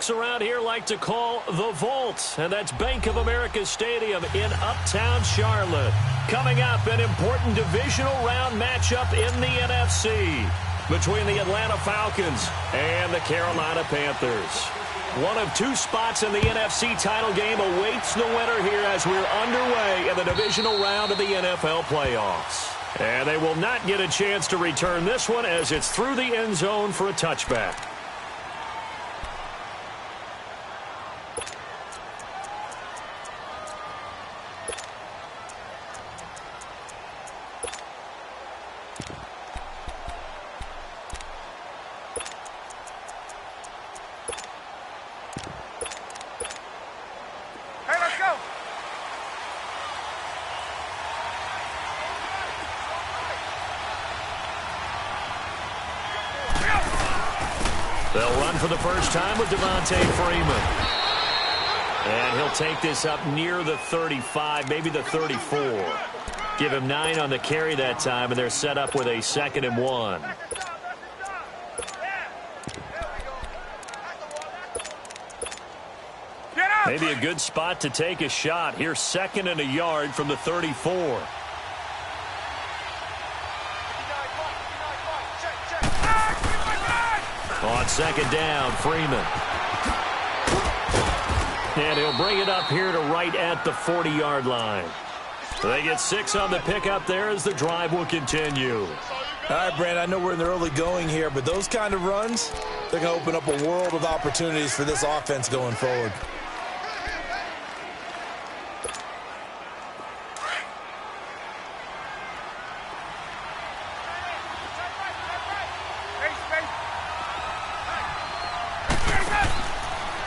folks around here like to call the Vault, and that's Bank of America Stadium in Uptown Charlotte. Coming up, an important divisional round matchup in the NFC between the Atlanta Falcons and the Carolina Panthers. One of two spots in the NFC title game awaits the winner here as we're underway in the divisional round of the NFL playoffs. And they will not get a chance to return this one as it's through the end zone for a touchback. They'll run for the first time with Devontae Freeman. And he'll take this up near the 35, maybe the 34. Give him 9 on the carry that time, and they're set up with a 2nd and 1. Maybe a good spot to take a shot. Here's 2nd and a yard from the 34. On 2nd down, Freeman. And he'll bring it up here to right at the 40-yard line. They get 6 on the pickup there as the drive will continue. All right, Brandon, I know we're in the early going here, but those kind of runs, they're going to open up a world of opportunities for this offense going forward.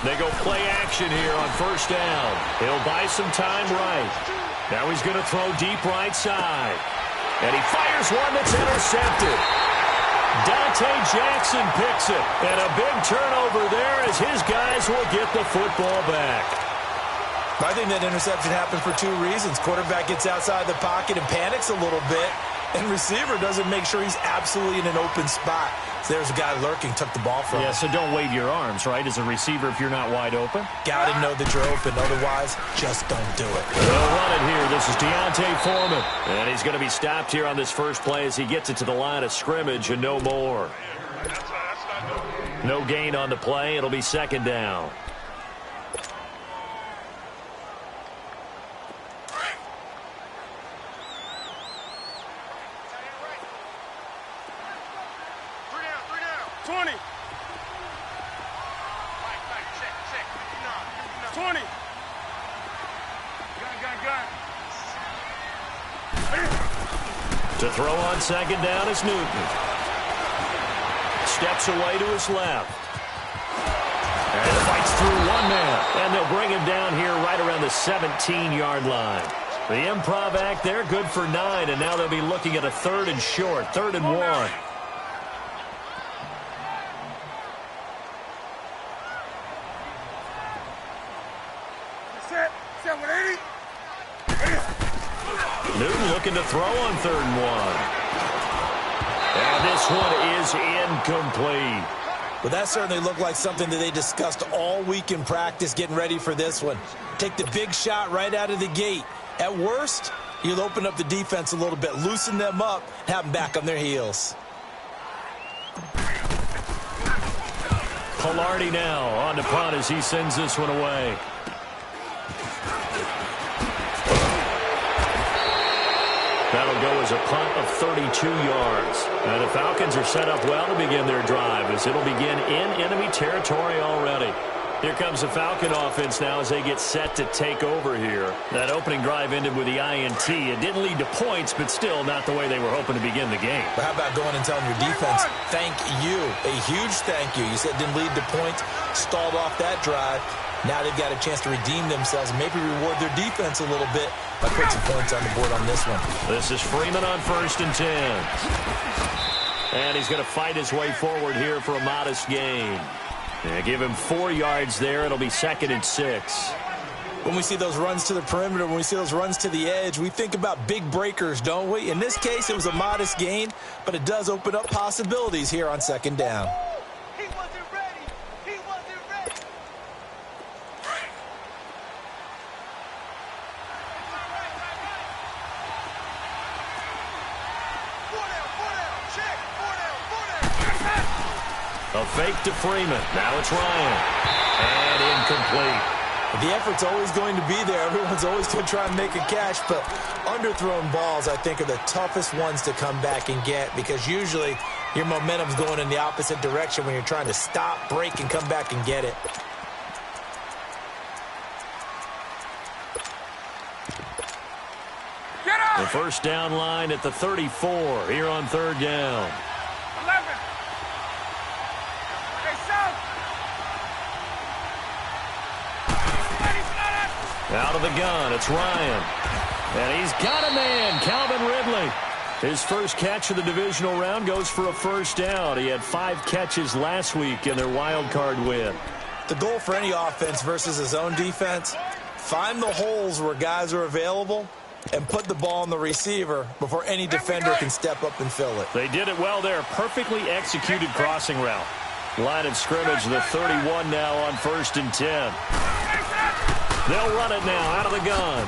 They go play action here on 1st down. He'll buy some time right. Now he's going to throw deep right side. And he fires one that's intercepted. Dante Jackson picks it. And a big turnover there as his guys will get the football back. I think that interception happened for 2 reasons. Quarterback gets outside the pocket and panics a little bit. And receiver doesn't make sure he's absolutely in an open spot. So there's a guy lurking, took the ball from him. Yeah, so don't wave your arms, right, as a receiver if you're not wide open. Got to know that you're open. Otherwise, just don't do it. They'll run it here. This is Deontay Foreman. And he's going to be stopped here on this first play as he gets it to the line of scrimmage and no more. No gain on the play. It'll be 2nd down. To throw on 2nd down is Newton. Steps away to his left. And fights through one man. And they'll bring him down here right around the 17-yard line. The improv act there, good for 9. And now they'll be looking at a 3rd and short, 3rd and 1. Newton looking to throw on 3rd and 1. And this one is incomplete. Well, that certainly looked like something that they discussed all week in practice getting ready for this one. Take the big shot right out of the gate. At worst, you'll open up the defense a little bit, loosen them up, have them back on their heels. Pilardi now on to punt as he sends this one away. That'll go as a punt of 32 yards. Now the Falcons are set up well to begin their drive as it'll begin in enemy territory already. Here comes the Falcon offense now as they get set to take over here. That opening drive ended with the INT. It didn't lead to points, but still not the way they were hoping to begin the game. But how about going and telling your defense, thank you, a huge thank you. You said it didn't lead to points, stalled off that drive. Now they've got a chance to redeem themselves and maybe reward their defense a little bit by putting some points on the board on this one. This is Freeman on 1st and 10. And he's going to fight his way forward here for a modest gain. Give him 4 yards there. It'll be 2nd and 6. When we see those runs to the perimeter, when we see those runs to the edge, we think about big breakers, don't we? In this case, it was a modest gain, but it does open up possibilities here on 2nd down. He wasn't ready. He wasn't ready. A fake to Freeman. Now it's Ryan. And incomplete. The effort's always going to be there. Everyone's always going to try and make a catch, but underthrown balls, I think, are the toughest ones to come back and get because usually your momentum's going in the opposite direction when you're trying to stop, break, and come back and get it. The first down line at the 34 here on third down. 11. Out of the gun, it's Ryan. And he's got a man, Calvin Ridley. His first catch of the divisional round goes for a first down. He had 5 catches last week in their wild card win. The goal for any offense versus his own defense, find the holes where guys are available and put the ball on the receiver before any defender can step up and fill it. They did it well there. Perfectly executed crossing route. Line of scrimmage, the 31 now on 1st and 10. They'll run it now out of the gun.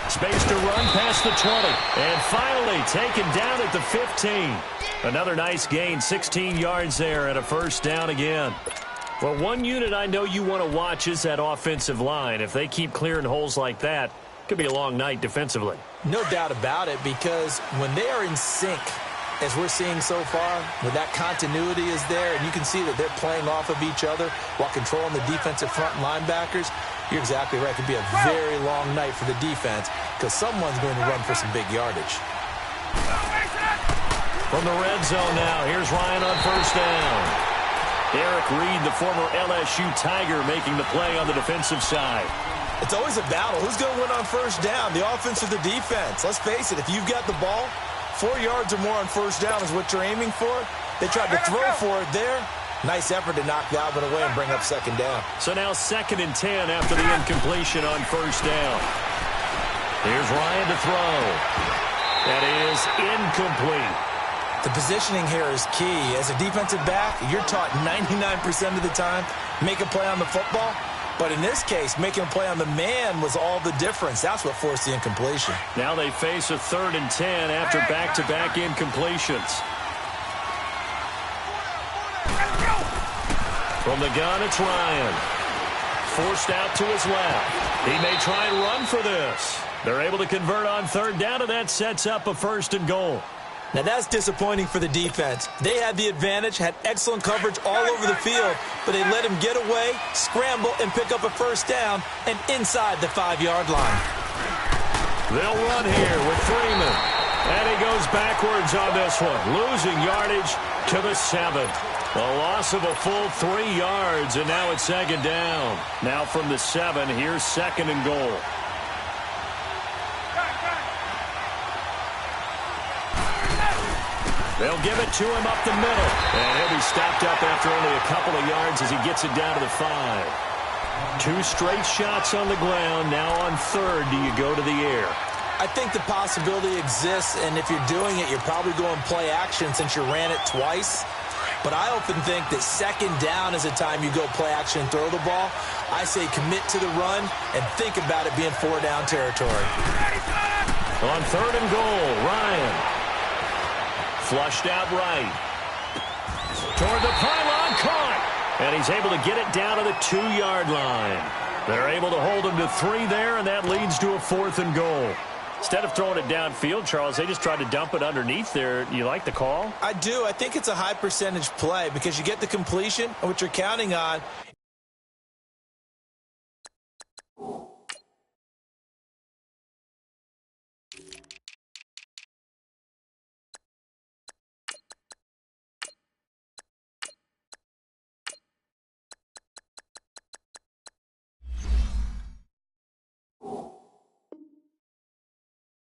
Space to run past the 20. And finally taken down at the 15. Another nice gain, 16 yards there and a first down again. Well, one unit I know you want to watch is that offensive line. If they keep clearing holes like that, could be a long night defensively. No doubt about it, because when they are in sync, as we're seeing so far, when that continuity is there, and you can see that they're playing off of each other while controlling the defensive front linebackers, you're exactly right. It could be a very long night for the defense because someone's going to run for some big yardage. From the red zone now, here's Ryan on first down. Eric Reed, the former LSU Tiger, making the play on the defensive side. It's always a battle. Who's going to win on first down, the offense or the defense? Let's face it, if you've got the ball, 4 yards or more on first down is what you're aiming for. They tried to throw for it there. Nice effort to knock Galvin away and bring up second down. So now 2nd and 10 after the incompletion on first down. Here's Ryan to throw. That is incomplete. The positioning here is key. As a defensive back, you're taught 99% of the time, make a play on the football. But in this case, making a play on the man was all the difference. That's what forced the incompletion. Now they face a 3rd and 10 after back-to-back incompletions. From the gun, it's Ryan. Forced out to his left. He may try and run for this. They're able to convert on 3rd down, and that sets up a 1st and goal. Now, that's disappointing for the defense. They had the advantage, had excellent coverage all over the field, but they let him get away, scramble, and pick up a first down, and inside the 5-yard line. They'll run here with Freeman. And he goes backwards on this one, losing yardage to the 7. A loss of a full 3 yards, and now it's 2nd down. Now from the 7, here's 2nd and goal. They'll give it to him up the middle. And he'll be stopped up after only a couple of yards as he gets it down to the 5. 2 straight shots on the ground. Now on 3rd, do you go to the air? I think the possibility exists, and if you're doing it, you're probably going play action since you ran it twice. But I often think that 2nd down is a time you go play action and throw the ball. I say commit to the run and think about it being 4-down territory. On 3rd and goal, Ryan. Flushed out right. Toward the pylon, caught. And he's able to get it down to the 2-yard line. They're able to hold him to 3 there, and that leads to a 4th and goal. Instead of throwing it downfield, Charles, they just tried to dump it underneath there. You like the call? I do. I think it's a high percentage play because you get the completion, and what you're counting on.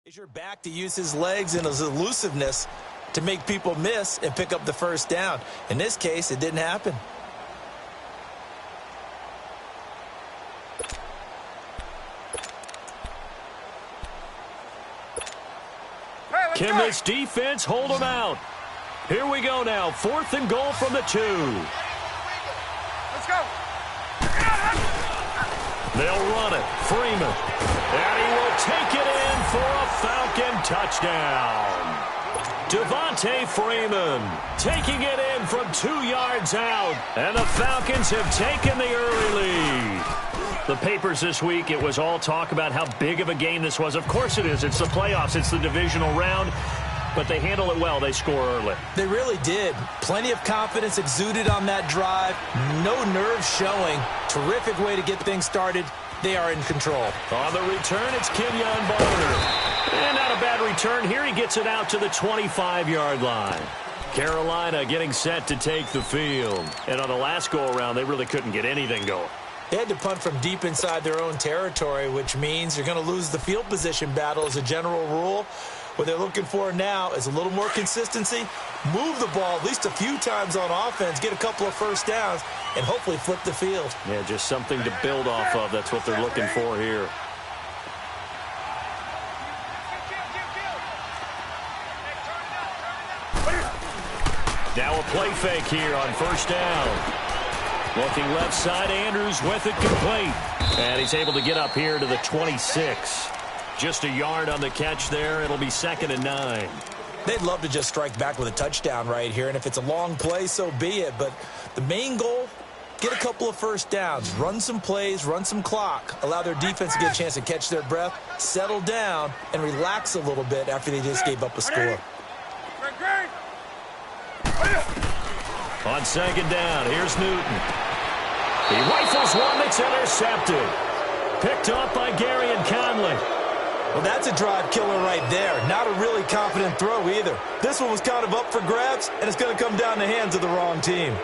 Is your back to use his legs and his elusiveness to make people miss and pick up the first down. In this case, it didn't happen. Can this defense hold them out? Here we go now. 4th and goal from the 2. Let's go. They'll run it. Freeman. And he will take it in for a Falcon touchdown. Devontae Freeman taking it in from 2 yards out. And the Falcons have taken the early lead. The papers this week, it was all talk about how big of a game this was. Of course it is. It's the playoffs. It's the divisional round. But they handle it well. They score early. They really did. Plenty of confidence exuded on that drive. No nerves showing. Terrific way to get things started. They are in control. On the return, it's Kenyon Barner. And not a bad return here. He gets it out to the 25-yard line. Carolina getting set to take the field. And on the last go-around, they really couldn't get anything going. They had to punt from deep inside their own territory, which means you're going to lose the field position battle as a general rule. What they're looking for now is a little more consistency, move the ball at least a few times on offense, get a couple of first downs, and hopefully flip the field. Yeah, just something to build off of. That's what they're looking for here. Now a play fake here on first down. Looking left side, Andrews with it complete. And he's able to get up here to the 26. Just a yard on the catch there. It'll be 2nd and 9. They'd love to just strike back with a touchdown right here. And if it's a long play, so be it. But the main goal, get a couple of first downs. Run some plays, run some clock. Allow their defense to get a chance to catch their breath, settle down, and relax a little bit after they just gave up a score. On 2nd down, here's Newton. He rifles one that's intercepted. Picked up by Gary and Conley. Well, that's a drive killer right there. Not a really confident throw either. This one was kind of up for grabs, and it's going to come down the hands of the wrong team.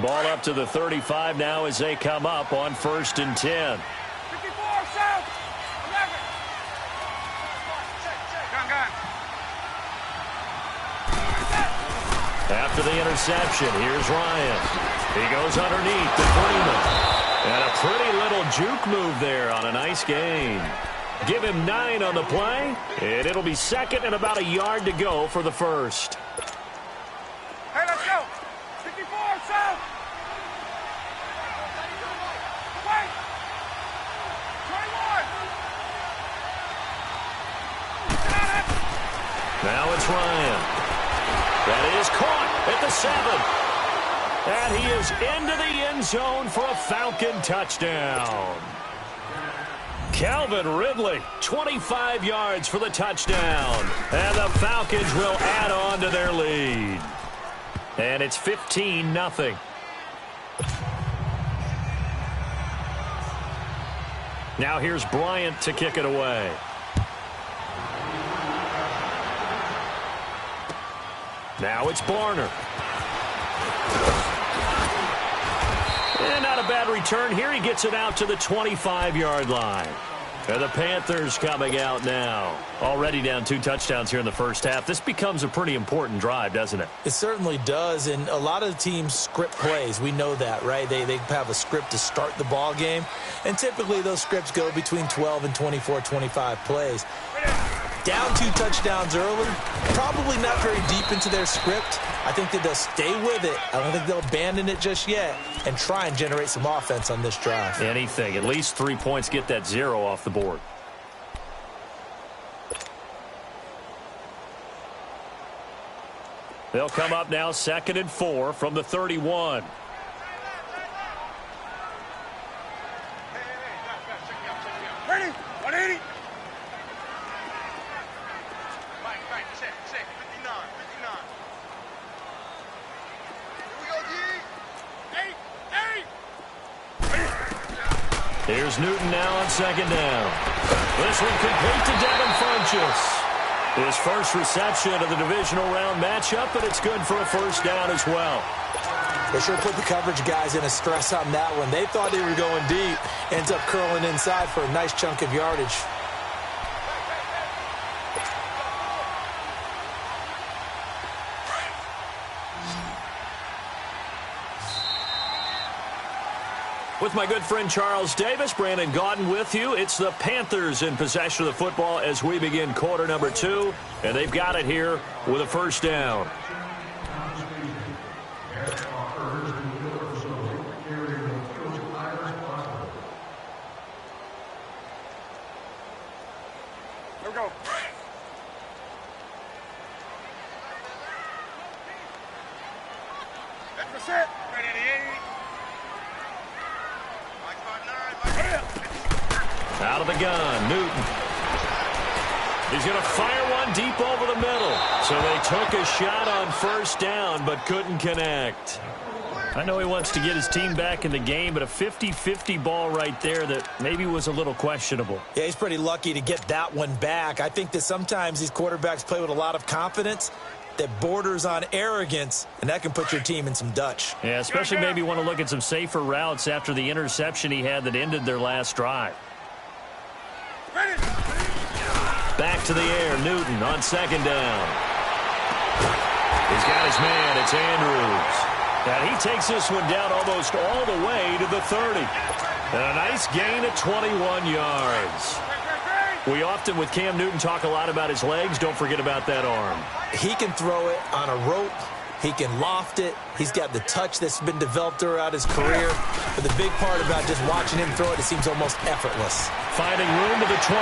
Ball up to the 35 now as they come up on 1st and 10. 54, south. 11. After the interception, here's Ryan. He goes underneath to Freeman. And a pretty little juke move there on a nice gain. Give him 9 on the play, and it'll be 2nd and about a yard to go for the first. Hey, let's go. 54, south. Wait. 21. Now it's Ryan. That is caught at the 7. And he is into the end zone for a Falcon touchdown. Calvin Ridley, 25 yards for the touchdown. And the Falcons will add on to their lead. And it's 15-0. Now here's Bryant to kick it away. Now it's Barner. And not a bad return here. He gets it out to the 25-yard line. And the Panthers coming out now. Already down 2 touchdowns here in the first half. This becomes a pretty important drive, doesn't it? It certainly does. And a lot of teams script plays. We know that, right? They have a script to start the ball game. And typically those scripts go between 12 and 24, 25 plays. Down 2 touchdowns early, probably not very deep into their script. I think that they'll stay with it. I don't think they'll abandon it just yet and try and generate some offense on this drive. Anything. At least 3 points, get that 0 off the board. They'll come up now 2nd and 4 from the 31. Ready? 180. Here's Newton now on 2nd down. This one complete to Devin Funchess. His first reception of the divisional round matchup, and it's good for a first down as well. They sure put the coverage guys in a stress on that one. They thought they were going deep. Ends up curling inside for a nice chunk of yardage. With my good friend Charles Davis, Brandon Gaudin with you. It's the Panthers in possession of the football as we begin quarter number 2. And they've got it here with a first down. Here we go. That's it. Ready to eat. Out of the gun, Newton. He's going to fire one deep over the middle. So they took a shot on first down, but couldn't connect. I know he wants to get his team back in the game, but a 50-50 ball right there that maybe was a little questionable. Yeah, he's pretty lucky to get that one back. I think that sometimes these quarterbacks play with a lot of confidence that borders on arrogance, and that can put your team in some Dutch. Yeah, especially maybe want to look at some safer routes after the interception he had that ended their last drive. Back to the air, Newton on second down. He's got his man, it's Andrews. And he takes this one down almost all the way to the 30. And a nice gain of 21 yards. We often, with Cam Newton, talk a lot about his legs. Don't forget about that arm. He can throw it on a rope. He can loft it. He's got the touch that's been developed throughout his career. But the big part about just watching him throw it, it seems almost effortless. Finding room to the 20.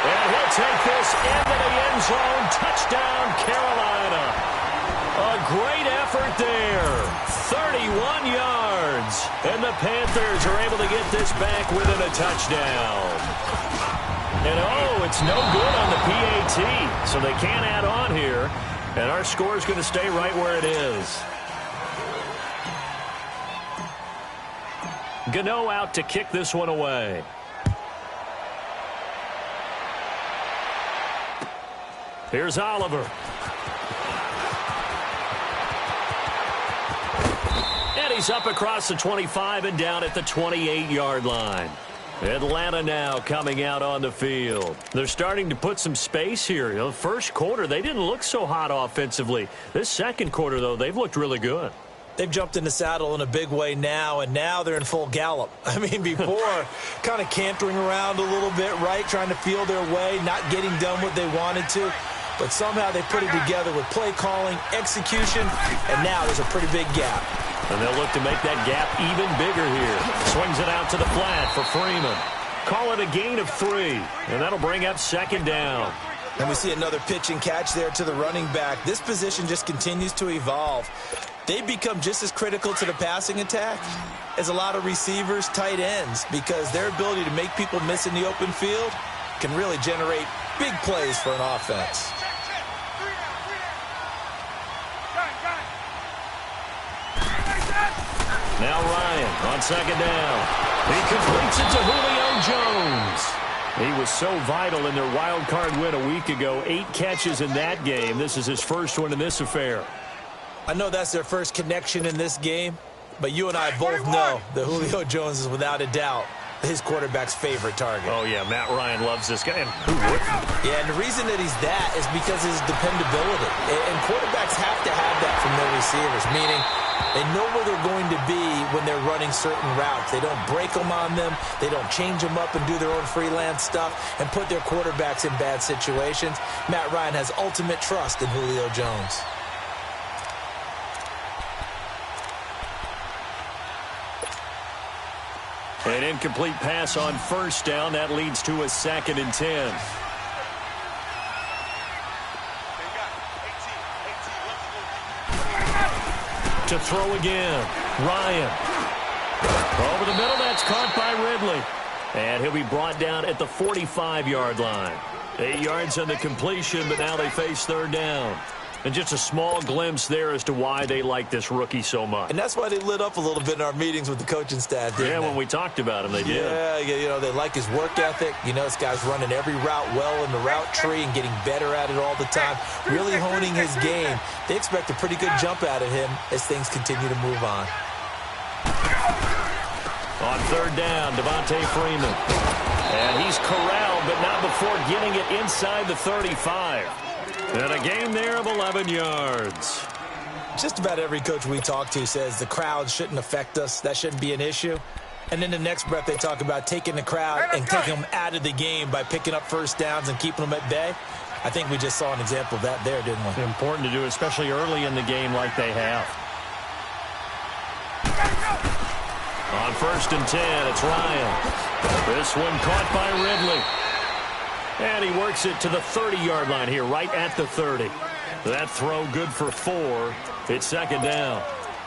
And he'll take this into the end zone. Touchdown, Carolina. A great effort there. 31 yards. And the Panthers are able to get this back within a touchdown. And, oh, it's no good on the PAT. So they can't add on here. And our score is going to stay right where it is. Gano out to kick this one away. Here's Oliver. And he's up across the 25 and down at the 28-yard line. Atlanta now coming out on the field. They're starting to put some space here. You know, first quarter, they didn't look so hot offensively. This second quarter, though, they've looked really good. They've jumped in the saddle in a big way now, and now they're in full gallop. I mean, before, kind of cantering around a little bit, right, trying to feel their way, not getting done what they wanted to. But somehow they put it together with play calling, execution, and now there's a pretty big gap. And they'll look to make that gap even bigger here. Swings it out to the flat for Freeman. Call it a gain of 3, and that'll bring up second down. And we see another pitch and catch there to the running back. This position just continues to evolve. They become just as critical to the passing attack as a lot of receivers, tight ends, because their ability to make people miss in the open field can really generate big plays for an offense. Now Ryan on second down. He completes it to Julio Jones. He was so vital in their wild card win a week ago. 8 catches in that game. This is his first one in this affair. I know that's their first connection in this game, but you and I both know that Julio Jones is without a doubt his quarterback's favorite target. Oh, yeah, Matt Ryan loves this guy. And who wouldn't? Yeah, and the reason that he's that is because of his dependability. And quarterbacks have to have that from their receivers, meaning they know where they're going to be when they're running certain routes. They don't break them on them. They don't change them up and do their own freelance stuff and put their quarterbacks in bad situations. Matt Ryan has ultimate trust in Julio Jones. An incomplete pass on first down. That leads to a 2nd and 10. To throw again. Ryan. Over the middle. That's caught by Ridley. And he'll be brought down at the 45-yard line. 8 yards on the completion, but now they face third down. And just a small glimpse there as to why they like this rookie so much. And that's why they lit up a little bit in our meetings with the coaching staff, didn't they? When we talked about him, they did. Yeah, you know, they like his work ethic. You know, this guy's running every route well in the route tree and getting better at it all the time, really honing his game. They expect a pretty good jump out of him as things continue to move on. On third down, Devontae Freeman. And he's corralled, but not before getting it inside the 35. And a gain there of 11 yards. Just about every coach we talk to says the crowd shouldn't affect us. That shouldn't be an issue. And then the next breath they talk about taking the crowd and taking them out of the game by picking up first downs and keeping them at bay. I think we just saw an example of that there, didn't we? Important to do, especially early in the game like they have. On 1st and 10, it's Ryan. This one caught by Ridley. And he works it to the 30-yard line here, right at the 30. That throw good for 4. It's second down.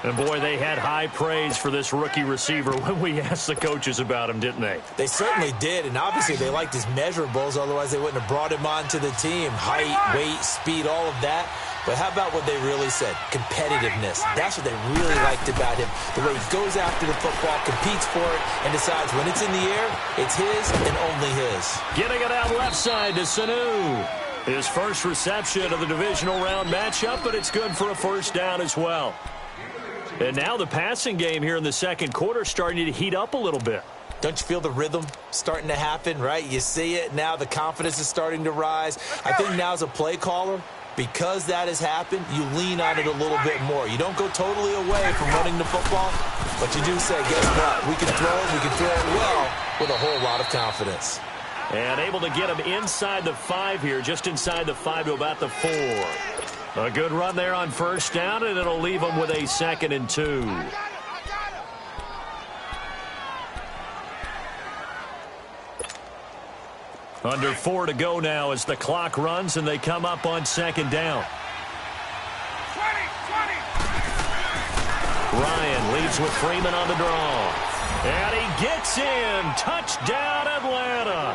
And, boy, they had high praise for this rookie receiver when we asked the coaches about him, didn't they? They certainly did, and obviously they liked his measurables. Otherwise, they wouldn't have brought him onto the team. Height, weight, speed, all of that. But how about what they really said? Competitiveness. That's what they really liked about him. The way he goes after the football, competes for it, and decides when it's in the air, it's his and only his. Getting it out left side to Sanu. His first reception of the divisional round matchup, but it's good for a first down as well. And now the passing game here in the second quarter starting to heat up a little bit. Don't you feel the rhythm starting to happen, right? You see it now. The confidence is starting to rise. I think now as a play caller, because that has happened, you lean on it a little bit more. You don't go totally away from running the football, but you do say, guess what? We can throw it well with a whole lot of confidence. And able to get him inside the 5 here, just inside the 5 to about the 4. A good run there on first down, and it'll leave them with a 2nd and 2. Under 4 to go now as the clock runs, and they come up on second down. 20. Ryan leads with Freeman on the draw. And he gets in. Touchdown, Atlanta.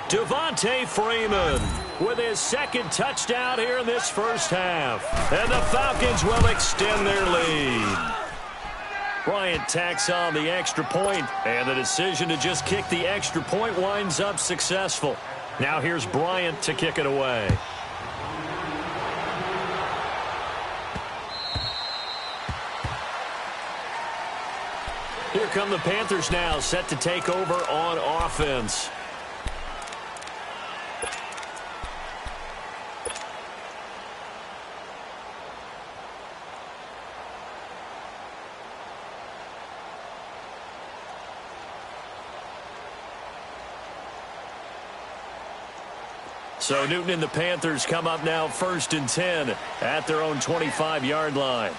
Devontae Freeman with his 2nd touchdown here in this first half. And the Falcons will extend their lead. Bryant tacks on the extra point, and the decision to just kick the extra point winds up successful. Now here's Bryant to kick it away. Here come the Panthers now, set to take over on offense. So Newton and the Panthers come up now 1st and 10 at their own 25-yard line.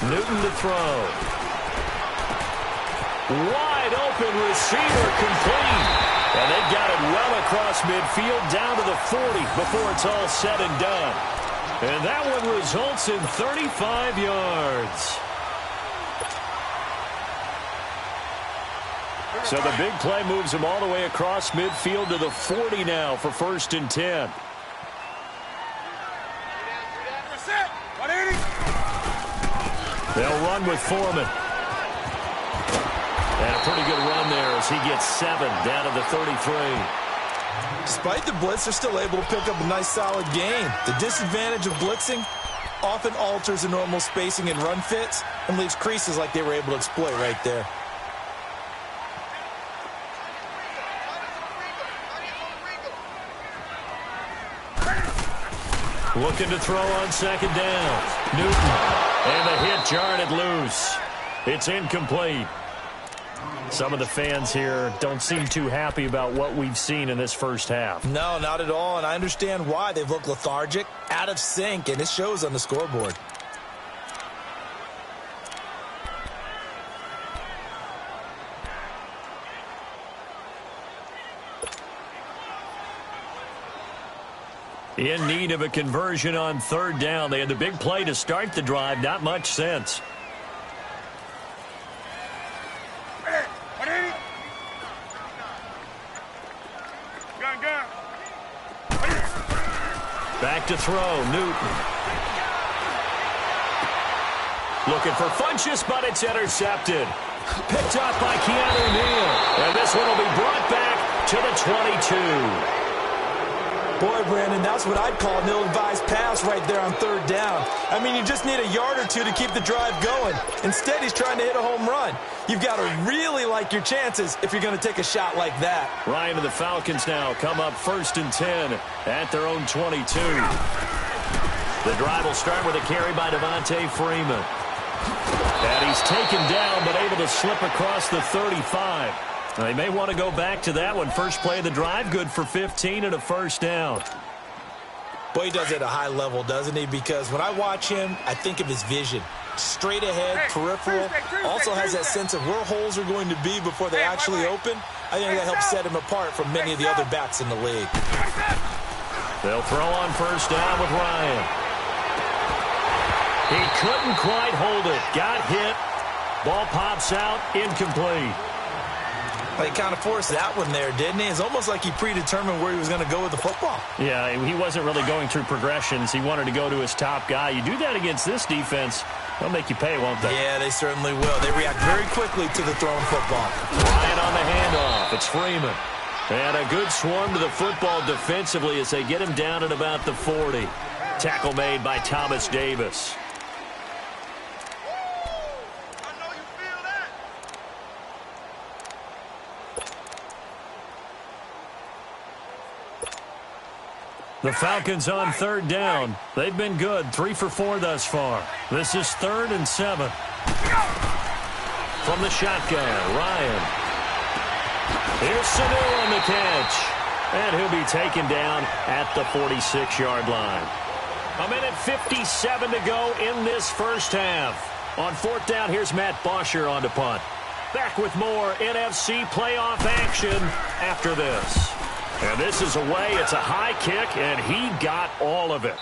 Newton to throw. Wide open receiver complete. And they've got it well across midfield down to the 40 before it's all said and done. And that one results in 35 yards. So the big play moves him all the way across midfield to the 40 now for 1st and 10. They'll run with Foreman. And a pretty good run there as he gets 7 down to the 33. Despite the blitz, they're still able to pick up a nice solid gain. The disadvantage of blitzing often alters the normal spacing and run fits and leaves creases like they were able to exploit right there. Looking to throw on second down. Newton. And the hit jarred it loose. It's incomplete. Some of the fans here don't seem too happy about what we've seen in this first half. No, not at all, and I understand why. They've looked lethargic, out of sync, and it shows on the scoreboard. In need of a conversion on 3rd down. They had the big play to start the drive. Not much sense. Back to throw. Newton. Looking for Funchess, but it's intercepted. Picked up by Keanu Neal. And this one will be brought back to the 22. Boy, Brandon, that's what I'd call an ill-advised pass right there on 3rd down. I mean, you just need a yard or two to keep the drive going. Instead, he's trying to hit a home run. You've got to really like your chances if you're going to take a shot like that. Ryan and the Falcons now come up 1st and 10 at their own 22. The drive will start with a carry by Devontae Freeman. And he's taken down, but able to slip across the 35. They may want to go back to that one. First play of the drive, good for 15 and a first down. Boy, he does it at a high level, doesn't he? Because when I watch him, I think of his vision. straight ahead, peripheral. Also has that sense of where holes are going to be before they actually open. I think that helps set him apart from many of the other backs in the league. They'll throw on first down with Ryan. He couldn't quite hold it. Got hit. Ball pops out. Incomplete. Well, he kind of forced that one there, didn't he? It's almost like he predetermined where he was going to go with the football. Yeah, he wasn't really going through progressions. He wanted to go to his top guy. You do that against this defense, they'll make you pay, won't they? Yeah, they certainly will. They react very quickly to the thrown football. Ryan on the handoff. It's Freeman. And a good swarm to the football defensively as they get him down at about the 40. Tackle made by Thomas Davis. The Falcons on third down. They've been good, 3 for 4 thus far. This is 3rd and 7. From the shotgun, Ryan. Here's Sanu on the catch. And he'll be taken down at the 46-yard line. 1:57 to go in this first half. On 4th down, here's Matt Bosher on to punt. Back with more NFC playoff action after this. And this is away. It's a high kick, and he got all of it.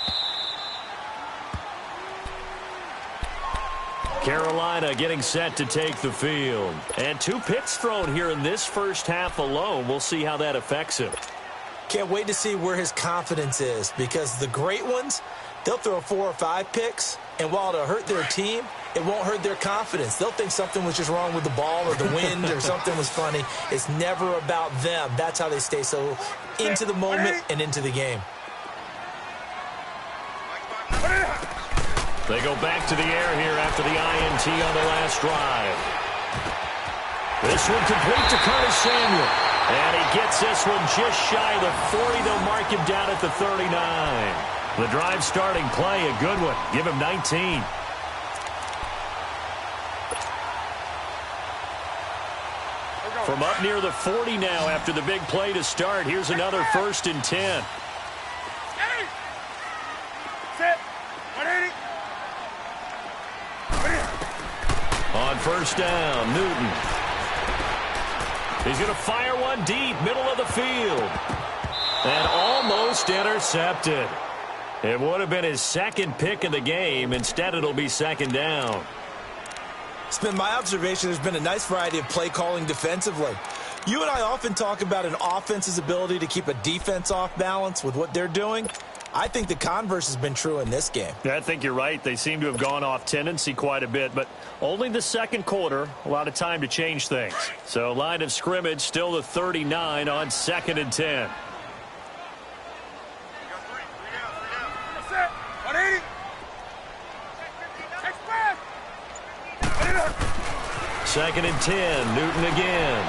Carolina getting set to take the field. And 2 picks thrown here in this first half alone. We'll see how that affects him. Can't wait to see where his confidence is, because the great ones, they'll throw 4 or 5 picks, and while it'll hurt their team, it won't hurt their confidence. They'll think something was just wrong with the ball or the wind or something was funny. It's never about them. That's how they stay so into the moment and into the game. They go back to the air here after the INT on the last drive. This one complete to Curtis Samuel. And he gets this one just shy of the 40. They'll mark him down at the 39. The drive starting play, a good one. Give him 19. From up near the 40 now after the big play to start. Here's another 1st and 10. On first down, Newton. He's going to fire one deep, middle of the field. And almost intercepted. It would have been his 2nd pick of the game. Instead, it'll be 2nd down. It's been my observation there's been a nice variety of play calling defensively. You and I often talk about an offense's ability to keep a defense off balance with what they're doing. I think the converse has been true in this game. Yeah, I think you're right. They seem to have gone off tendency quite a bit, but only the 2nd quarter, a lot of time to change things. So line of scrimmage still the 39 on 2nd and 10. 2nd and 10, Newton again.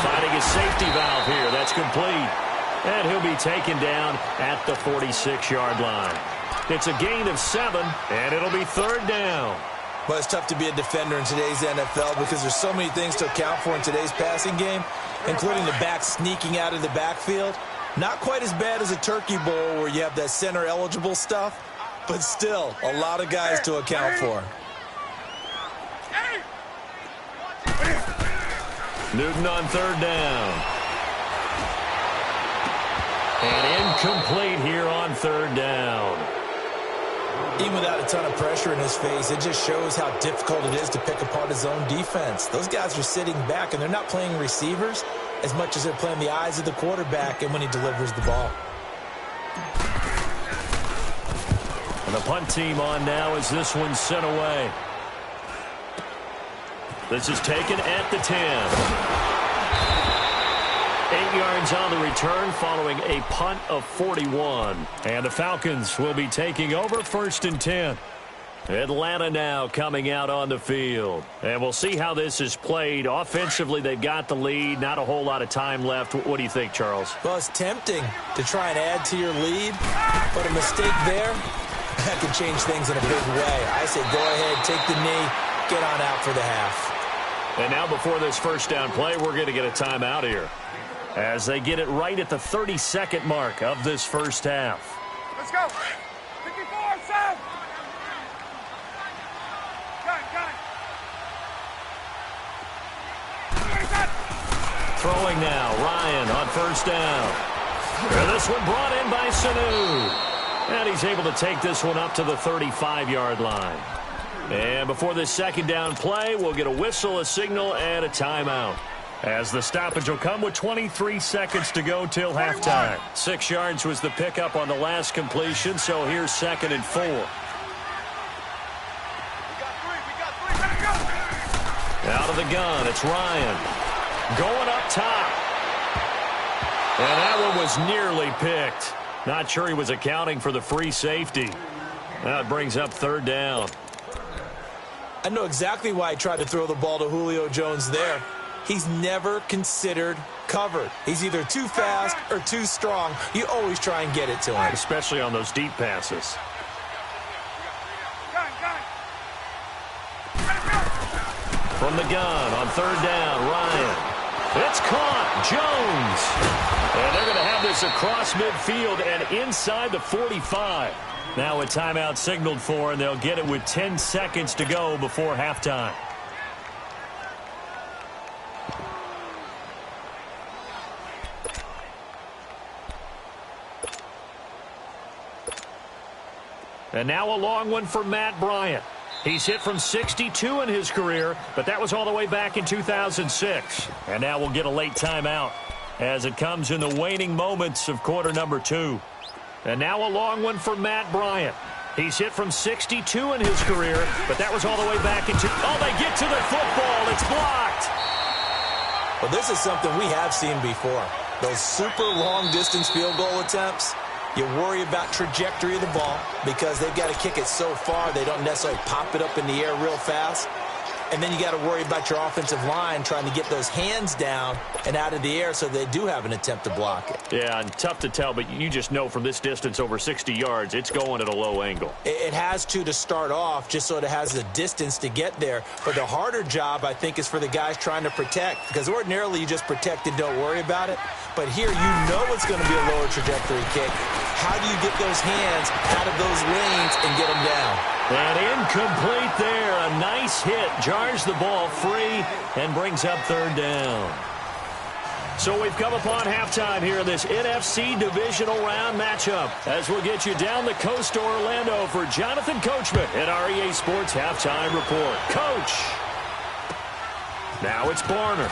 Finding a safety valve here. That's complete. And he'll be taken down at the 46-yard line. It's a gain of 7, and it'll be 3rd down. Well, it's tough to be a defender in today's NFL because there's so many things to account for in today's passing game, including the back sneaking out of the backfield. Not quite as bad as a turkey bowl where you have that center-eligible stuff, but still a lot of guys to account for. Newton on 3rd down. And incomplete here on 3rd down. Even without a ton of pressure in his face, it just shows how difficult it is to pick apart his own defense. Those guys are sitting back, and they're not playing receivers as much as they're playing the eyes of the quarterback and when he delivers the ball. And the punt team on now as this one's sent away. This is taken at the 10. 8 yards on the return following a punt of 41. And the Falcons will be taking over 1st and 10. Atlanta now coming out on the field. And we'll see how this is played. Offensively, they've got the lead. Not a whole lot of time left. What do you think, Charles? Well, it's tempting to try and add to your lead, but a mistake there, that could change things in a big way. I say go ahead, take the knee, get on out for the half. And now before this first down play, we're going to get a timeout here, as they get it right at the 32nd mark of this first half. Let's go. 54, Sam. Throwing now, Ryan on first down. And this one brought in by Sanu. And he's able to take this one up to the 35-yard line. And before this second down play, we'll get a whistle, a signal, and a timeout. As the stoppage will come with 23 seconds to go till halftime. 6 yards was the pickup on the last completion, so here's 2nd and 4. Out of the gun, it's Ryan. Going up top. And that one was nearly picked. Not sure he was accounting for the free safety. That brings up 3rd down. I know exactly why he tried to throw the ball to Julio Jones there. He's never considered covered. He's either too fast or too strong. You always try and get it to him. Especially on those deep passes. From the gun on 3rd down, Ryan. It's caught. Jones. And they're going to have this across midfield and inside the 45. Now a timeout signaled for, and they'll get it with 10 seconds to go before halftime. And now a long one for Matt Bryant. He's hit from 62 in his career, but that was all the way back in 2006. And now we'll get a late timeout as it comes in the waning moments of quarter number 2. And now a long one for Matt Bryant. He's hit from 62 in his career, but that was all the way back into... Oh, they get to the football. It's blocked. Well, this is something we have seen before. Those super long-distance field goal attempts, you worry about trajectory of the ball because they've got to kick it so far they don't necessarily pop it up in the air real fast. And then you got to worry about your offensive line trying to get those hands down and out of the air so they do have an attempt to block it. Yeah, and tough to tell, but you just know from this distance over 60 yards, it's going at a low angle. It has to start off just so it has the distance to get there. But the harder job, I think, is for the guys trying to protect, because ordinarily you just protect and don't worry about it. But here you know it's going to be a lower trajectory kick. How do you get those hands out of those lanes and get them down? And incomplete there. A nice hit. Jars the ball free and brings up 3rd down. So we've come upon halftime here in this NFC Divisional Round matchup as we'll get you down the coast to Orlando for Jonathan Coachman at our EA Sports Halftime Report. Coach. Now it's Barner.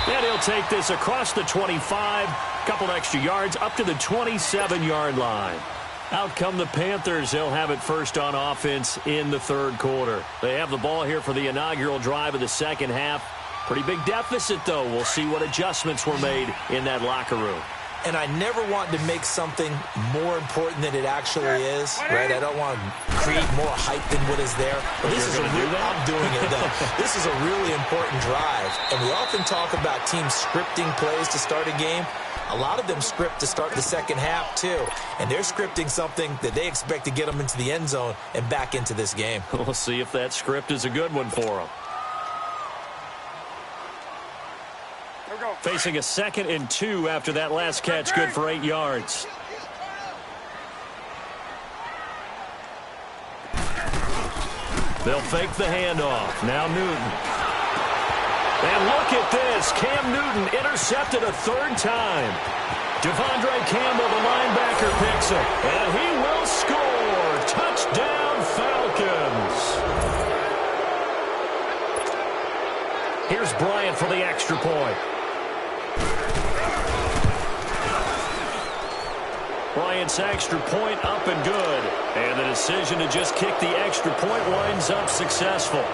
And he'll take this across the 25, couple extra yards up to the 27-yard line. Out come the Panthers. They'll have it first on offense in the 3rd quarter. They have the ball here for the inaugural drive of the second half. Pretty big deficit, though. We'll see what adjustments were made in that locker room. And I never want to make something more important than it actually is, right? I don't want to create more hype than what is there. But this is I'm doing it, though. This is a really important drive. And we often talk about teams scripting plays to start a game. A lot of them script to start the second half, too. And they're scripting something that they expect to get them into the end zone and back into this game. We'll see if that script is a good one for them. Facing a 2nd and 2 after that last catch, good for 8 yards. They'll fake the handoff. Now Newton. And look at this. Cam Newton intercepted a 3rd time. Devondre Campbell, the linebacker, picks it. And he will score. Touchdown, Falcons. Here's Bryant for the extra point. Bryant's extra point up and good. And the decision to just kick the extra point winds up successful.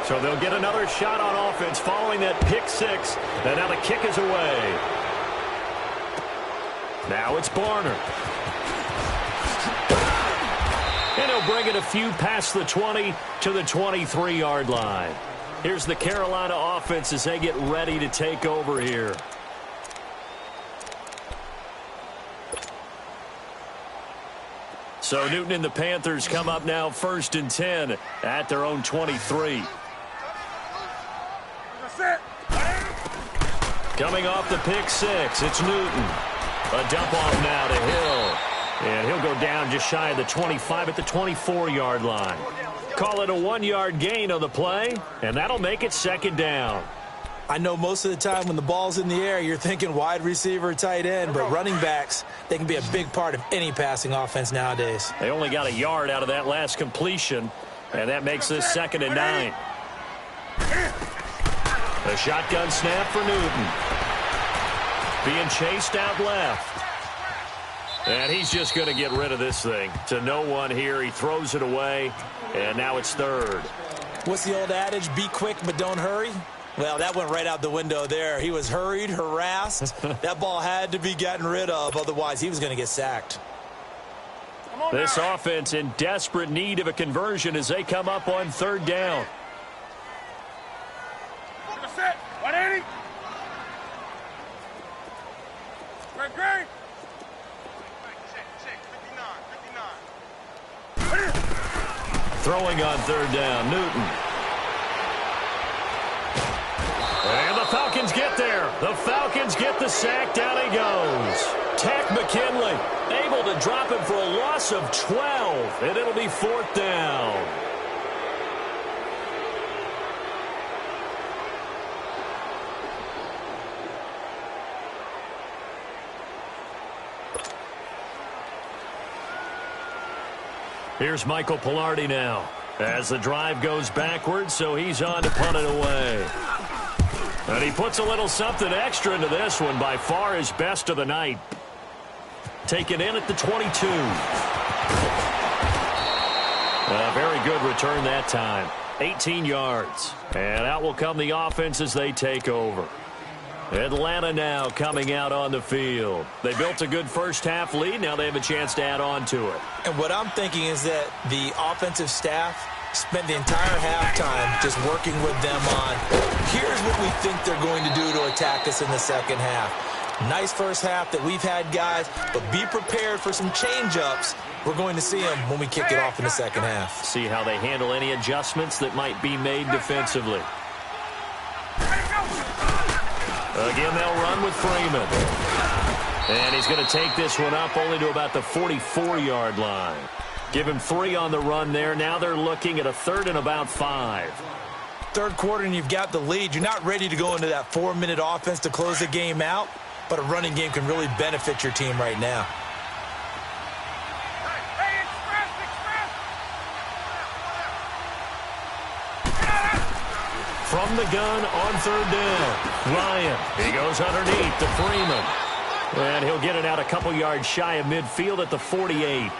So they'll get another shot on offense following that pick 6. And now the kick is away. Now it's Barner. And he'll bring it a few past the 20 to the 23-yard line. Here's the Carolina offense as they get ready to take over here. So Newton and the Panthers come up now 1st and 10 at their own 23. Coming off the pick 6, it's Newton. A dump off now to Hill. And he'll go down just shy of the 25 at the 24-yard line. call it a 1-yard gain on the play, and that'll make it second down. I know most of the time when the ball's in the air, you're thinking wide receiver, tight end, but running backs, they can be a big part of any passing offense nowadays. They only got a yard out of that last completion, and that makes this 2nd and 9. A shotgun snap for Newton. Being chased out left. And he's just going to get rid of this thing. To no one here. He throws it away, and now it's 3rd. What's the old adage? Be quick, but don't hurry? Well, that went right out the window there. He was hurried, harassed. That ball had to be gotten rid of, otherwise he was going to get sacked. This offense in desperate need of a conversion as they come up on 3rd down. Set. 180. Great. Throwing on 3rd down, Newton. And the Falcons get there. The Falcons get the sack. Down he goes. Tack McKinley able to drop him for a loss of 12. And it'll be 4th down. Here's Michael Pilardi now as the drive goes backwards, so he's on to punt it away. And he puts a little something extra into this one, by far his best of the night. Taken in at the 22. A very good return that time. 18 yards. And out will come the offense as they take over. Atlanta now coming out on the field. They built a good first-half lead. Now they have a chance to add on to it. And what I'm thinking is that the offensive staff spent the entire halftime just working with them on, here's what we think they're going to do to attack us in the second half. Nice first half that we've had, guys, but be prepared for some change-ups. We're going to see them when we kick it off in the second half. See how they handle any adjustments that might be made defensively. Again, they'll run with Freeman. And he's going to take this one up only to about the 44-yard line. Give him 3 on the run there. Now they're looking at a 3rd and about 5. Third quarter and you've got the lead. You're not ready to go into that 4-minute offense to close the game out, but a running game can really benefit your team right now. From the gun on 3rd down. Ryan, he goes underneath to Freeman. And he'll get it out a couple yards shy of midfield at the 48.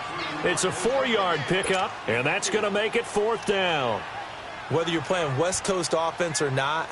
It's a 4-yard pickup, and that's going to make it 4th down. Whether you're playing West Coast offense or not,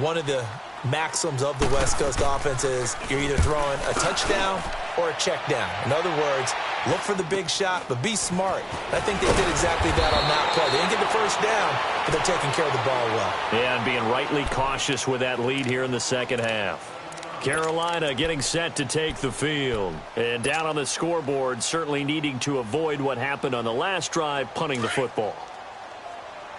one of the maxims of the West Coast offense is you're either throwing a touchdown or a check down. In other words, look for the big shot, but be smart. I think they did exactly that on that play. They didn't get the first down, but they're taking care of the ball well. Yeah, and being rightly cautious with that lead here in the second half. Carolina getting set to take the field. And down on the scoreboard, certainly needing to avoid what happened on the last drive, punting the football.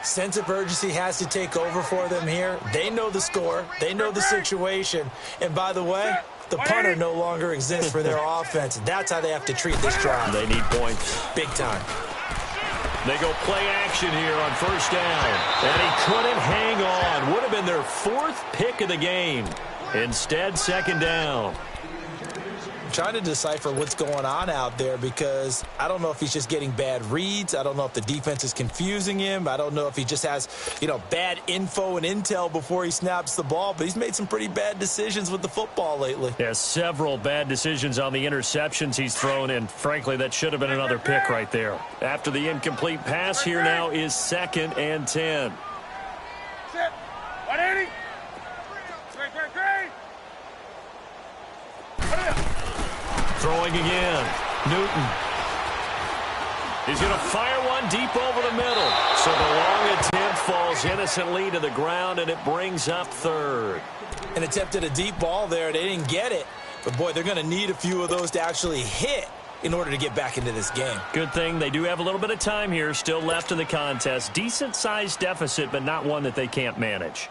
Sense of urgency has to take over for them here. They know the score. They know the situation. And by the way, the punter no longer exists for their offense. That's how they have to treat this drive. They need points. Big time. They go play action here on 1st down. And he couldn't hang on. Would have been their 4th pick of the game. Instead, 2nd down. I'm trying to decipher what's going on out there because I don't know if he's just getting bad reads. I don't know if the defense is confusing him. I don't know if he just has, bad info and intel before he snaps the ball. But he's made some pretty bad decisions with the football lately. Yeah, several bad decisions on the interceptions he's thrown, and frankly, that should have been another pick right there. After the incomplete pass, here now is 2nd and 10. Set. 180. Great. Throwing again. Newton. He's going to fire one deep over the middle. So the long attempt falls innocently to the ground, and it brings up 3rd. An attempt at a deep ball there. They didn't get it. But, boy, they're going to need a few of those to actually hit in order to get back into this game. Good thing they do have a little bit of time here still left in the contest. Decent-sized deficit, but not one that they can't manage.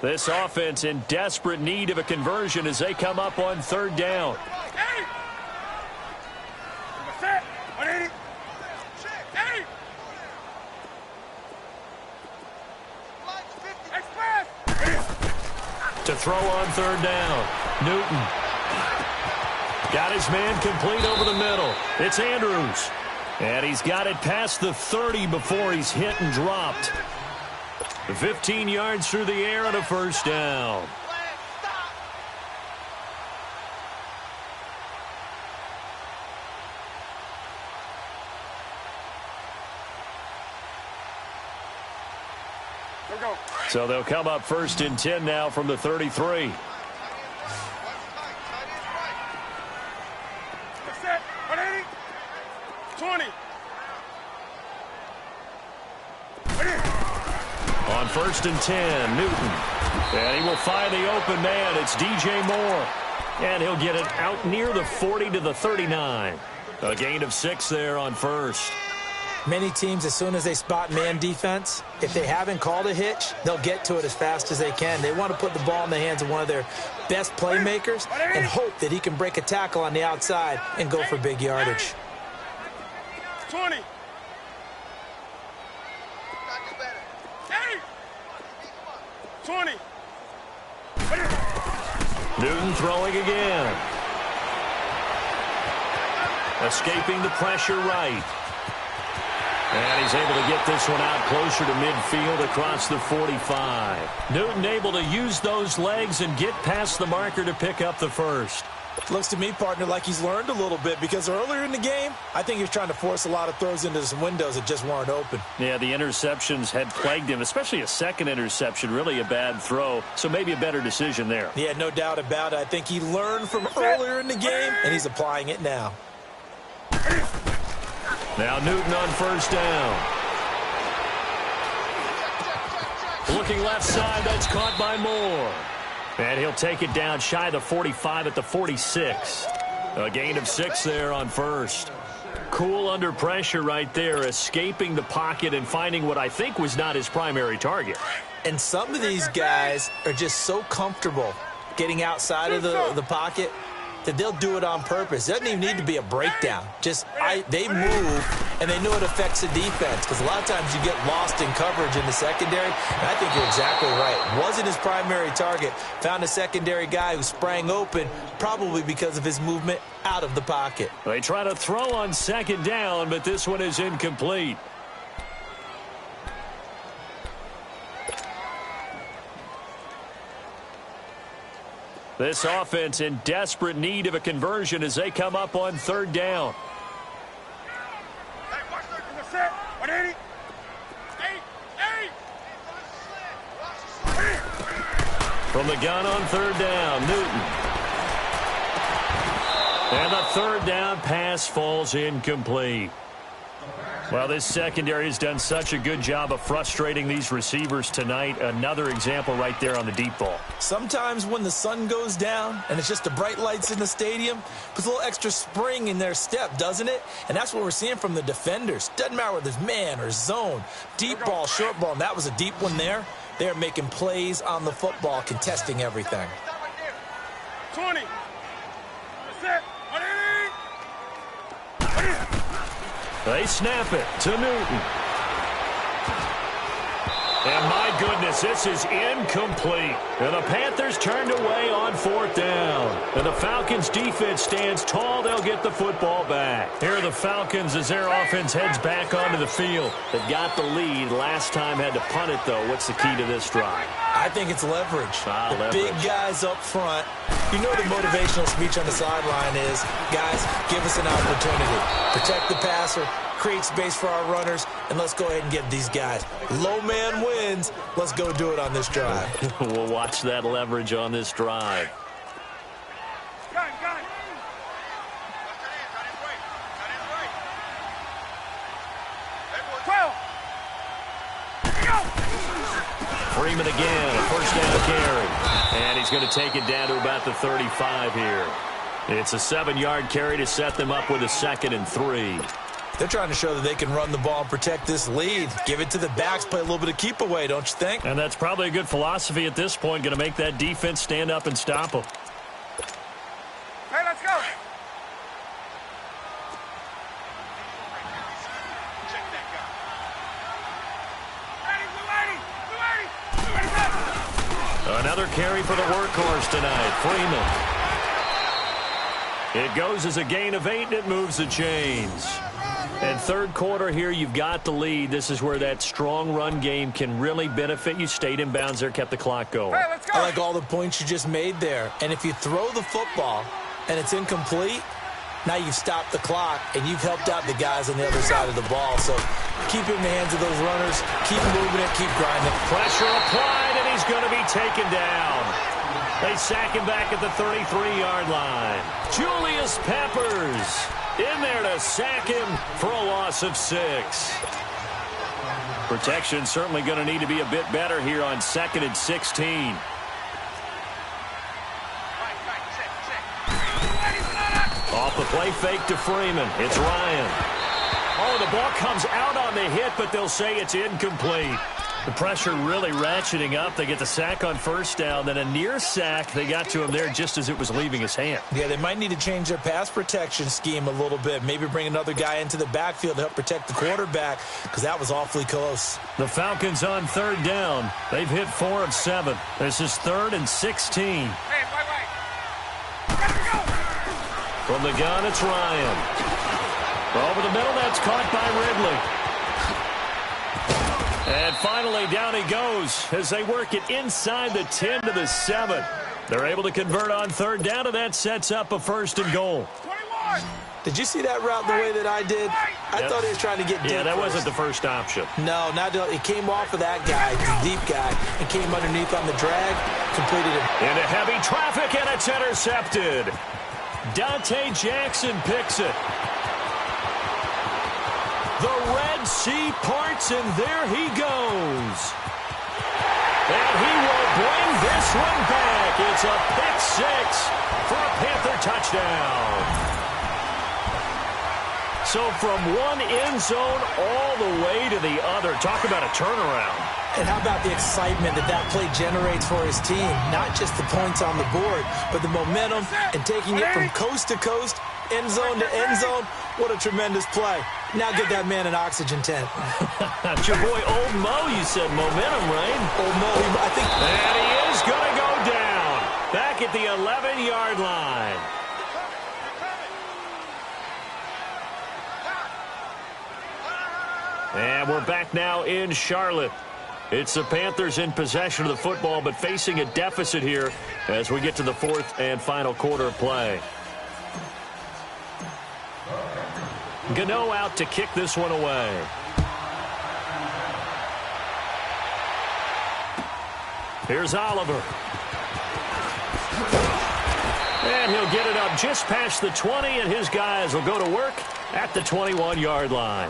This offense in desperate need of a conversion as they come up on 3rd down. Set. 180. To throw on third down. Newton. Got his man complete over the middle. It's Andrews. And he's got it past the 30 before he's hit and dropped. 15 yards through the air and a first down. So they'll come up 1st and 10 now from the 33. Set. 180. 20. On 1st and 10, Newton. And he will find the open man. It's DJ Moore. And he'll get it out near the 40 to the 39. A gain of 6 there on 1st. Many teams, as soon as they spot man defense, if they haven't called a hitch, they'll get to it as fast as they can. They want to put the ball in the hands of one of their best playmakers and hope that he can break a tackle on the outside and go for big yardage. 20. 20. Newton throwing again. Escaping the pressure right. And he's able to get this one out closer to midfield across the 45. Newton able to use those legs and get past the marker to pick up the first. Looks to me, partner, like he's learned a little bit because earlier in the game, I think he was trying to force a lot of throws into some windows that just weren't open. Yeah, the interceptions had plagued him, especially a second interception, really a bad throw. So maybe a better decision there. Yeah, no doubt about it. I think he learned from earlier in the game, and he's applying it now. Now Newton on first down. Looking left side, that's caught by Moore. And he'll take it down shy of the 45 at the 46. A gain of 6 there on first. Cool under pressure right there, escaping the pocket and finding what I think was not his primary target. And some of these guys are just so comfortable getting outside of the pocket that they'll do it on purpose. It doesn't even need to be a breakdown. Just they move, and they know it affects the defense because a lot of times you get lost in coverage in the secondary, and I think you're exactly right. Wasn't his primary target. Found a secondary guy who sprang open, probably because of his movement out of the pocket. They try to throw on second down, but this one is incomplete. This offense in desperate need of a conversion as they come up on third down. Hey, watch the set. 180. 8. From the gun on third down, Newton. And the third down pass falls incomplete. Well, this secondary has done such a good job of frustrating these receivers tonight. Another example right there on the deep ball. Sometimes when the sun goes down and it's just the bright lights in the stadium, puts a little extra spring in their step, doesn't it? And that's what we're seeing from the defenders. Doesn't matter whether it's man or zone, deep ball, short ball, and that was a deep one there. They're making plays on the football, contesting everything. 20. Set. 180. They snap it to Newton. And my goodness, this is incomplete. And the Panthers turned away on fourth down. And the Falcons defense stands tall. They'll get the football back. Here are the Falcons as their offense heads back onto the field. They got the lead. Last time had to punt it, though. What's the key to this drive? I think it's leverage. Leverage. Big guys up front. You know the motivational speech on the sideline is, guys, give us an opportunity. Protect the passer, create space for our runners, and let's go ahead and get these guys. Low man wins. Let's go do it on this drive. We'll watch that leverage on this drive. Got it. 12. Freeman again, a first down carry. And he's going to take it down to about the 35 here. It's a 7-yard carry to set them up with a 2nd and 3. They're trying to show that they can run the ball and protect this lead. Give it to the backs, play a little bit of keep away, don't you think? And that's probably a good philosophy at this point, going to make that defense stand up and stop them. Hey, let's go. Check that guy. 280. Another carry for the workhorse tonight, Freeman. It goes as a gain of 8, and it moves the chains. And third quarter here, you've got the lead. This is where that strong run game can really benefit you. Stayed in bounds there, kept the clock going. Hey, let's go. I like all the points you just made there. And if you throw the football and it's incomplete, now you've stopped the clock and you've helped out the guys on the other side of the ball. So keep it in the hands of those runners. Keep moving it. Keep grinding. Pressure applied, and he's going to be taken down. They sack him back at the 33-yard line. Julius Peppers in there to sack him for a loss of 6. Protection certainly going to need to be a bit better here on 2nd and 16. Off the play fake to Freeman. It's Ryan. Oh, the ball comes out on the hit, but they'll say it's incomplete. The pressure really ratcheting up. They get the sack on first down. Then a near sack. They got to him there just as it was leaving his hand. Yeah, they might need to change their pass protection scheme a little bit. Maybe bring another guy into the backfield to help protect the quarterback, because that was awfully close. The Falcons on third down. They've hit 4 of 7. This is 3rd and 16. Hey, wait. Gotta go. From the gun, it's Ryan. Over the middle, that's caught by Ridley. And finally, down he goes as they work it inside the 10 to the 7. They're able to convert on third down, and that sets up a 1st and goal. 21. Did you see that route the way that I did? I thought he was trying to get deep. Yeah, that first. wasn't the first option. No, it came off of that guy, the deep guy, and came underneath on the drag, completed it. Into heavy traffic, and it's intercepted. Dante Jackson picks it. The Red Sea parts, and there he goes. And he will bring this one back. It's a pick 6 for a Panther touchdown. So from one end zone all the way to the other. Talk about a turnaround. And how about the excitement that play generates for his team? Not just the points on the board, but the momentum and taking it from coast to coast, end zone to end zone. What a tremendous play. Now get that man an oxygen tent. That's your boy Old Mo, you said momentum, right? Old Mo, I think. And he is going to go down. Back at the 11-yard line. And we're back now in Charlotte. It's the Panthers in possession of the football, but facing a deficit here as we get to the 4th and final quarter of play. Gano out to kick this one away. Here's Oliver. And he'll get it up just past the 20, and his guys will go to work at the 21-yard line.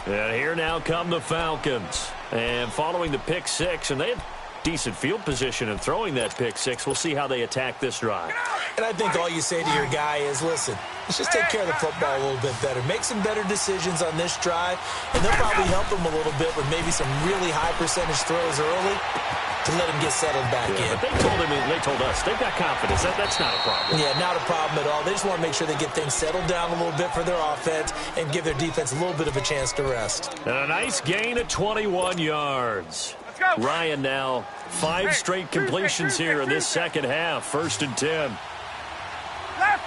And here now come the Falcons. And following the pick 6, and they have decent field position in throwing that pick 6. We'll see how they attack this drive. And I think all you say to your guy is, listen, let's just take care of the football a little bit better. Make some better decisions on this drive, and they'll probably help him a little bit with maybe some really high percentage throws early to let him get settled back in. But they told us they've got confidence. That's not a problem. Yeah, not a problem at all. They just want to make sure they get things settled down a little bit for their offense and give their defense a little bit of a chance to rest. And a nice gain of 21 yards. Ryan now 5 straight completions here in this second half. 1st and 10. Left.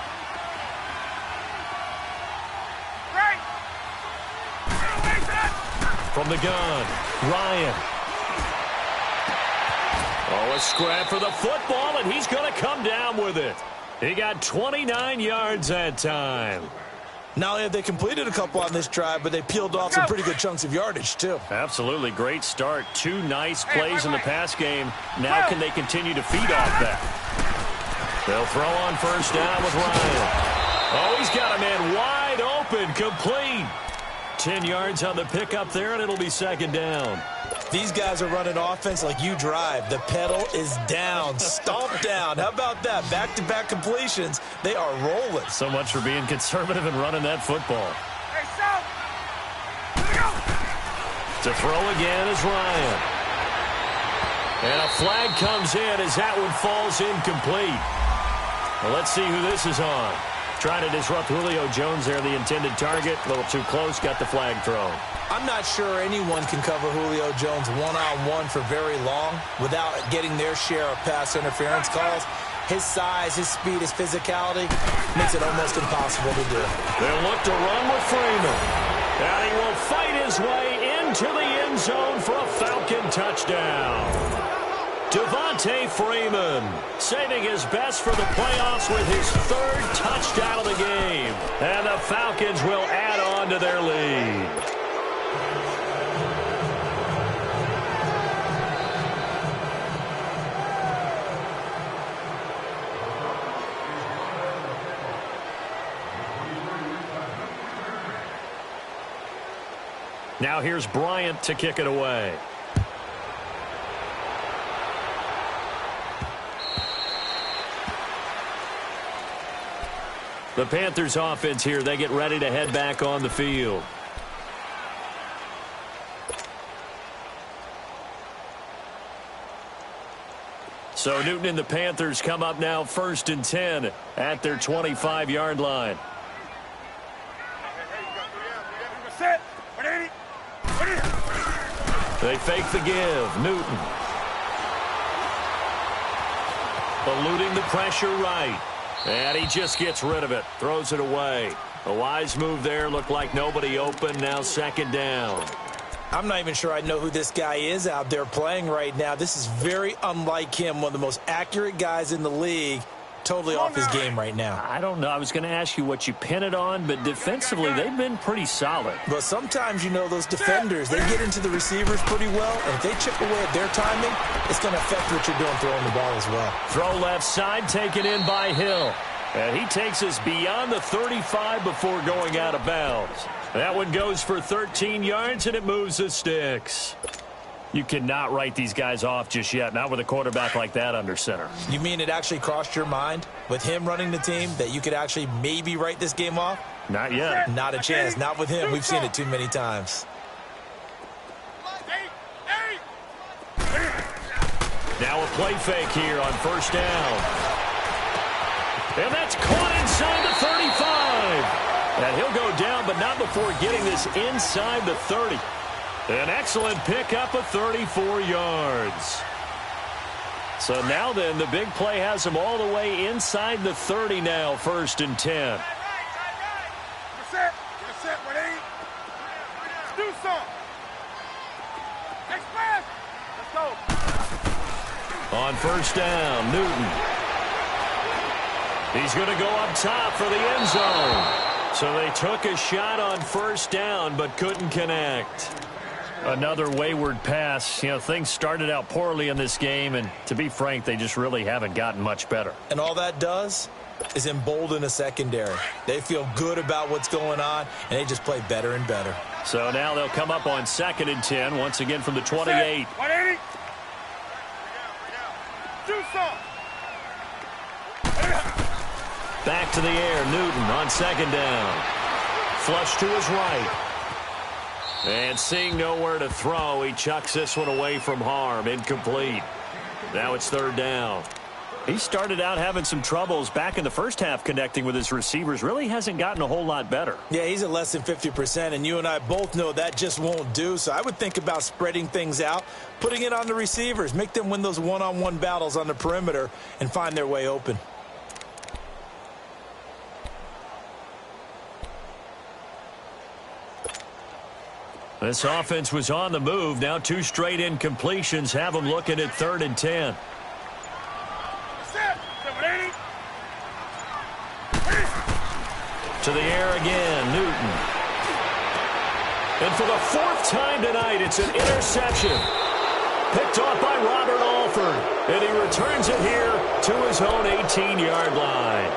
Right. From the gun, Ryan. Oh, a scrap for the football, and he's going to come down with it. He got 29 yards that time. Not only have they completed a couple on this drive, but they peeled off some pretty good chunks of yardage, too. Absolutely. Great start. 2 nice plays in the pass game. Now can they continue to feed off that? They'll throw on first down with Ryan. Oh, he's got a man wide open, complete. 10 yards on the pickup there, and it'll be 2nd down. These guys are running offense like you drive. The pedal is down, stomped down. How about that? Back-to-back completions. They are rolling. So much for being conservative and running that football. Hey, South. Here we go. To throw again is Ryan. And a flag comes in as that one falls incomplete. Well, let's see who this is on. Trying to disrupt Julio Jones there, the intended target. A little too close, got the flag thrown. I'm not sure anyone can cover Julio Jones one-on-one for very long without getting their share of pass interference calls. His size, his speed, his physicality makes it almost impossible to do. They'll look to run with Freeman. And he will fight his way into the end zone for a Falcon touchdown. Devontae Freeman saving his best for the playoffs with his third touchdown of the game. And the Falcons will add on to their lead. Now here's Bryant to kick it away. The Panthers offense here, they get ready to head back on the field. So Newton and the Panthers come up now 1st and 10 at their 25-yard line. They fake the give. Newton. Eluding the pressure right. And he just gets rid of it. Throws it away. A wise move there. Looked like nobody open. Now 2nd down. I'm not even sure I know who this guy is out there playing right now. This is very unlike him. One of the most accurate guys in the league. Totally off his game right now. I don't know. I was going to ask you what you pin it on, but defensively, they've been pretty solid. But sometimes, you know, those defenders, they get into the receivers pretty well, and if they chip away at their timing, it's going to affect what you're doing throwing the ball as well. Throw left side, taken in by Hill. And he takes us beyond the 35 before going out of bounds. That one goes for 13 yards, and it moves the sticks. You cannot write these guys off just yet, not with a quarterback like that under center. You mean it actually crossed your mind with him running the team that you could actually maybe write this game off? Not yet. Not a chance. Not with him. We've seen it too many times. Now a play fake here on 1st down. And that's caught inside the 35. And he'll go down, but not before getting this inside the 30. An excellent pickup of 34 yards. So now then, the big play has him all the way inside the 30 now, 1st and 10. Do some. Next pass. Let's go. On 1st down, Newton. He's going to go up top for the end zone. So they took a shot on 1st down, but couldn't connect. Another wayward pass. You know, things started out poorly in this game, and to be frank, they just really haven't gotten much better. And all that does is embolden a secondary. They feel good about what's going on, and they just play better and better. So now they'll come up on 2nd and 10, once again from the 28. 180. Do some. Back to the air, Newton on 2nd down. Flush to his right. And seeing nowhere to throw, he chucks this one away from harm. Incomplete. Now it's 3rd down. He started out having some troubles back in the first half connecting with his receivers. Really hasn't gotten a whole lot better. Yeah, he's at less than 50%, and you and I both know that just won't do. So I would think about spreading things out, putting it on the receivers, make them win those one-on-one battles on the perimeter and find their way open. This offense was on the move. Now 2 straight incompletions have them looking at 3rd and 10. To the air again, Newton. And for the 4th time tonight, it's an interception. Picked off by Robert Alford. And he returns it here to his own 18-yard line.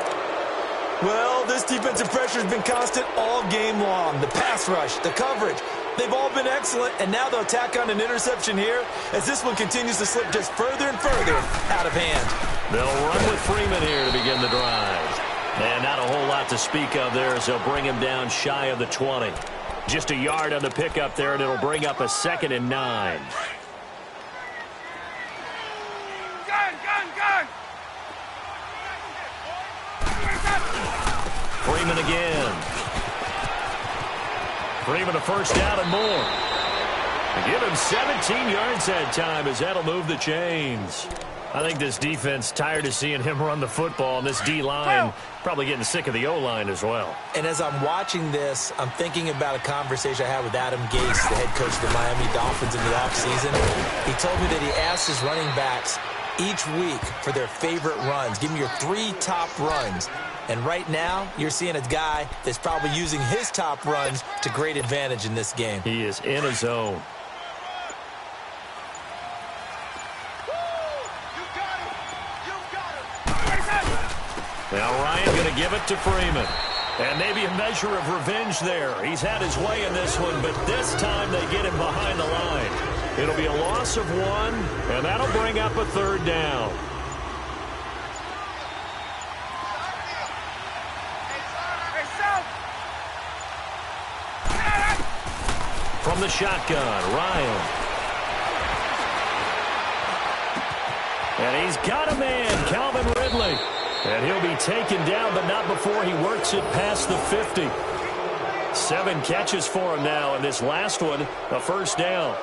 Well, this defensive pressure has been constant all game long. The pass rush, the coverage, they've all been excellent, and now they'll tack on an interception here as this one continues to slip just further and further out of hand. They'll run with Freeman here to begin the drive. And not a whole lot to speak of there as they'll bring him down shy of the 20. Just a yard on the pickup there, and it'll bring up a 2nd and 9. Gun. Freeman again. Freeman a first down and more. Give him 17 yards that time as that'll move the chains. I think this defense tired of seeing him run the football, and this D-line probably getting sick of the O-line as well. And as I'm watching this, I'm thinking about a conversation I had with Adam Gase, the head coach of the Miami Dolphins in the offseason. He told me that he asked his running backs each week for their favorite runs. Give me your 3 top runs. And right now, you're seeing a guy that's probably using his top runs to great advantage in this game. He is in a zone. Now Ryan going to give it to Freeman. And maybe a measure of revenge there. He's had his way in this one, but this time they get him behind the line. It'll be a loss of 1, and that'll bring up a 3rd down. From the shotgun, Ryan. And he's got a man, Calvin Ridley. And he'll be taken down, but not before he works it past the 50. 7 catches for him now, and this last one, a first down.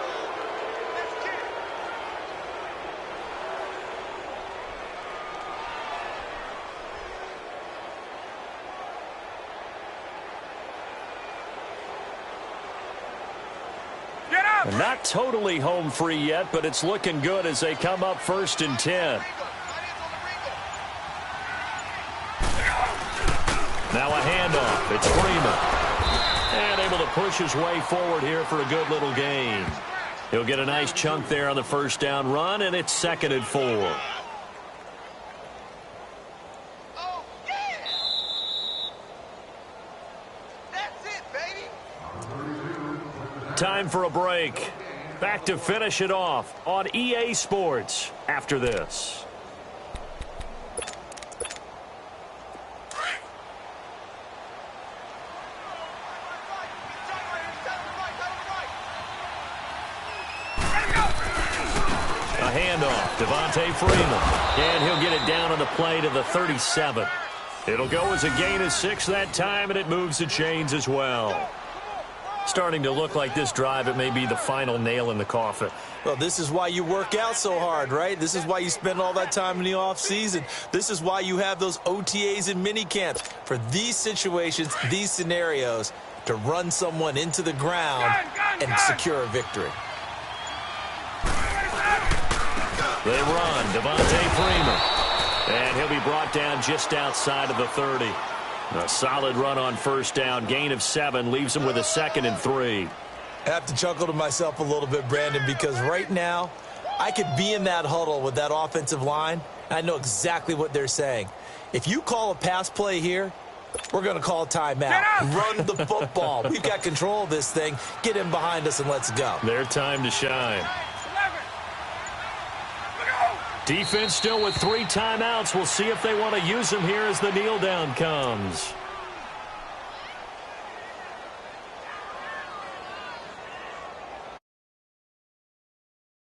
Not totally home free yet, but it's looking good as they come up 1st and 10. Now a handoff. It's Freeman. And able to push his way forward here for a good little gain. He'll get a nice chunk there on the first down run, and it's 2nd and 4. Oh, yeah! That's it, baby! Time for a break. Back to finish it off on EA Sports after this. Devontae Freeman, and he'll get it down on the play to the 37. It'll go as a gain of 6 that time, and it moves the chains as well. Starting to look like this drive, it may be the final nail in the coffin. Well, this is why you work out so hard, right? This is why you spend all that time in the offseason. This is why you have those OTAs and mini camps for these situations, these scenarios, to run someone into the ground and secure a victory. They run, Devontae Freeman. And he'll be brought down just outside of the 30. A solid run on first down. Gain of 7 leaves him with a 2nd and 3. I have to chuckle to myself a little bit, Brandon, because right now I could be in that huddle with that offensive line. And I know exactly what they're saying. If you call a pass play here, we're going to call a timeout. Run the football. We've got control of this thing. Get him behind us and let's go. Their time to shine. Defense still with 3 timeouts. We'll see if they want to use them here as the kneel down comes.